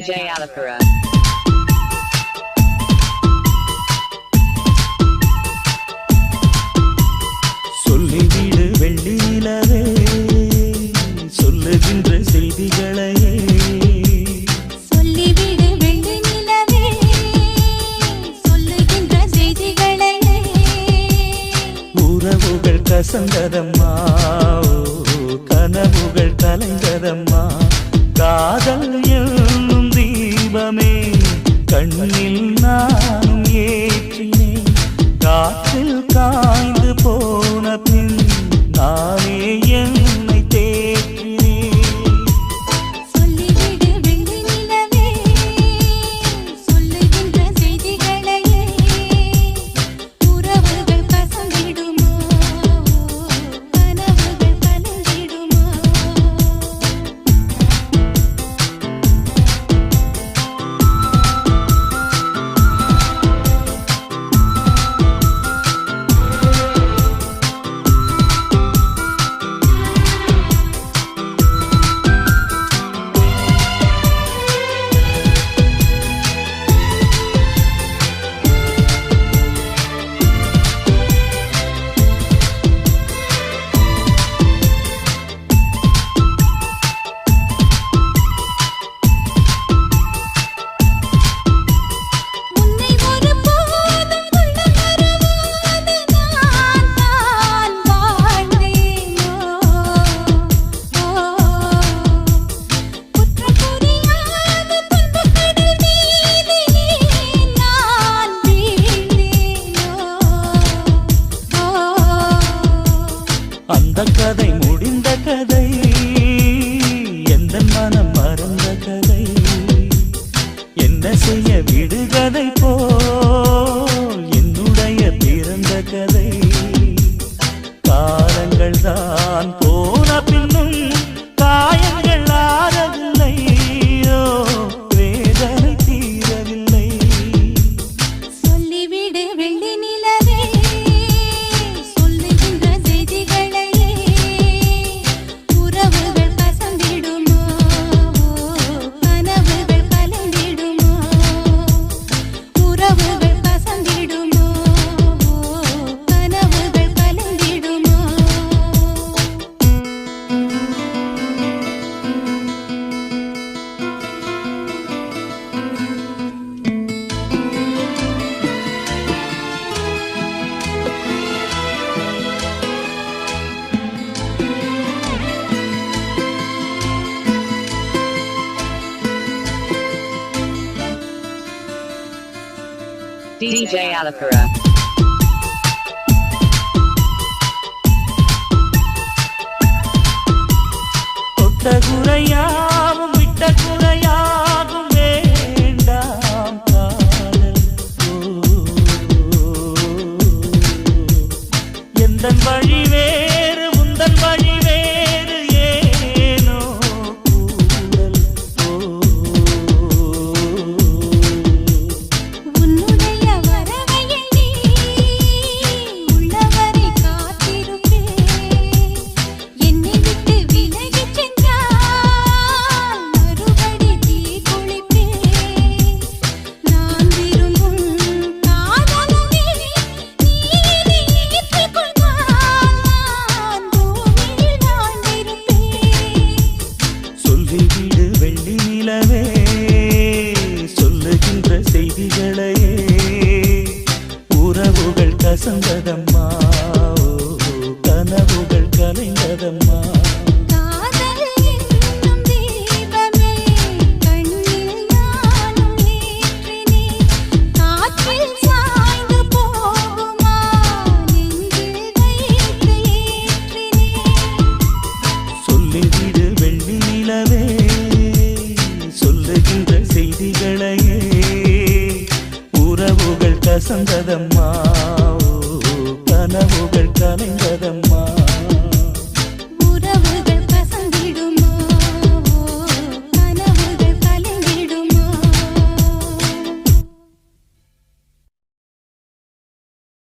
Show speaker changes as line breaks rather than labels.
DJ Alapura.
சொல்லிவிடு வெள்ளி நிலவே சொல்லுகின்ற செய்திகளையே
சொல்லிவிடு வெள்ளி நிலவே சொல்லுகின்ற செய்திகளையே
உறவுகள் கசந்ததம்மா கனவுகள் கலைந்ததம்மா காதல் என்னும் தீபமே கண்ணில் நானும் ஏற்றினேன் காற்றில் காய்ந்து போன பின் நானே என்னை தேற்றினேன்
சொல்லிவிடு வெள்ளி நிலவே சொல்லுகின்ற செய்திகளையே உறவுகள் கசந்திடுமோ கனவுகள் கலந்திடுமோ உன்னை ஒருபோதும் கொள்ள மறவாது நான் தான் வாழ்ந்தேனோ குற்றம் புரியாத துன்பக் கடல் மீதிலே நான் வீழ்ந்தேனோ
அந்த கதை முடிந்த கதை எந்த மனம் மறந்த கதை என்ன செய்ய விடுகதை போல் என்னுடைய பிறந்த கதை காலங்கள் தான் போன பின்னும் காயங்கள் ஆறவில்லை வேதனை தீரவில்லை
சொல்லிவிடு வெள்ளி நிலவே சொல்லுகின்ற செய்திகளையே உறவுகள் கசந்திடுமோ கனவுகள் கலந்திடுமோ உறவுகள் கசந்திடுமோ கனவுகள் கலந்திடுமோ
DJ Alapura.
தொட்ட குறையாவும் விட்ட குறையாகும் வேண்டாம் காதல் எந்தன் வழி வேறு உந்தன் வழி வேறு ஏனோ கூடல்
உன்னுடைய வரவை எண்ணி உள்ளவரை காத்திருப்பேன் என்னை விட்டு விலகிச் சென்றால் மறுபடி தீ குளிப்பேன் நான் விரும்பும் காதலனே நீ ஏற்றுக்கொண்டால் நான் பூமியில் வாழ்ந்திருப்பேன்
சொல்லிவிடு வெள்ளி நிலவே சொல்லுகின்ற செய்திகளையே உறவுகள் கசந்ததம்மா கனவுகள் கலைந்ததம்மா
காதல் என்னும் தீபமே கண்ணில் நானும் ஏற்றினேன் காற்றில் சாய்ந்து போகுமா நெஞ்சில் வைத்து ஏற்றினேன்
சொல்லிவிடு வெள்ளி நிலவே சொல்லுகின்ற செய்திகளையே உறவுகள் கசந்ததம்மா கனவுகள் கலைந்ததம்மா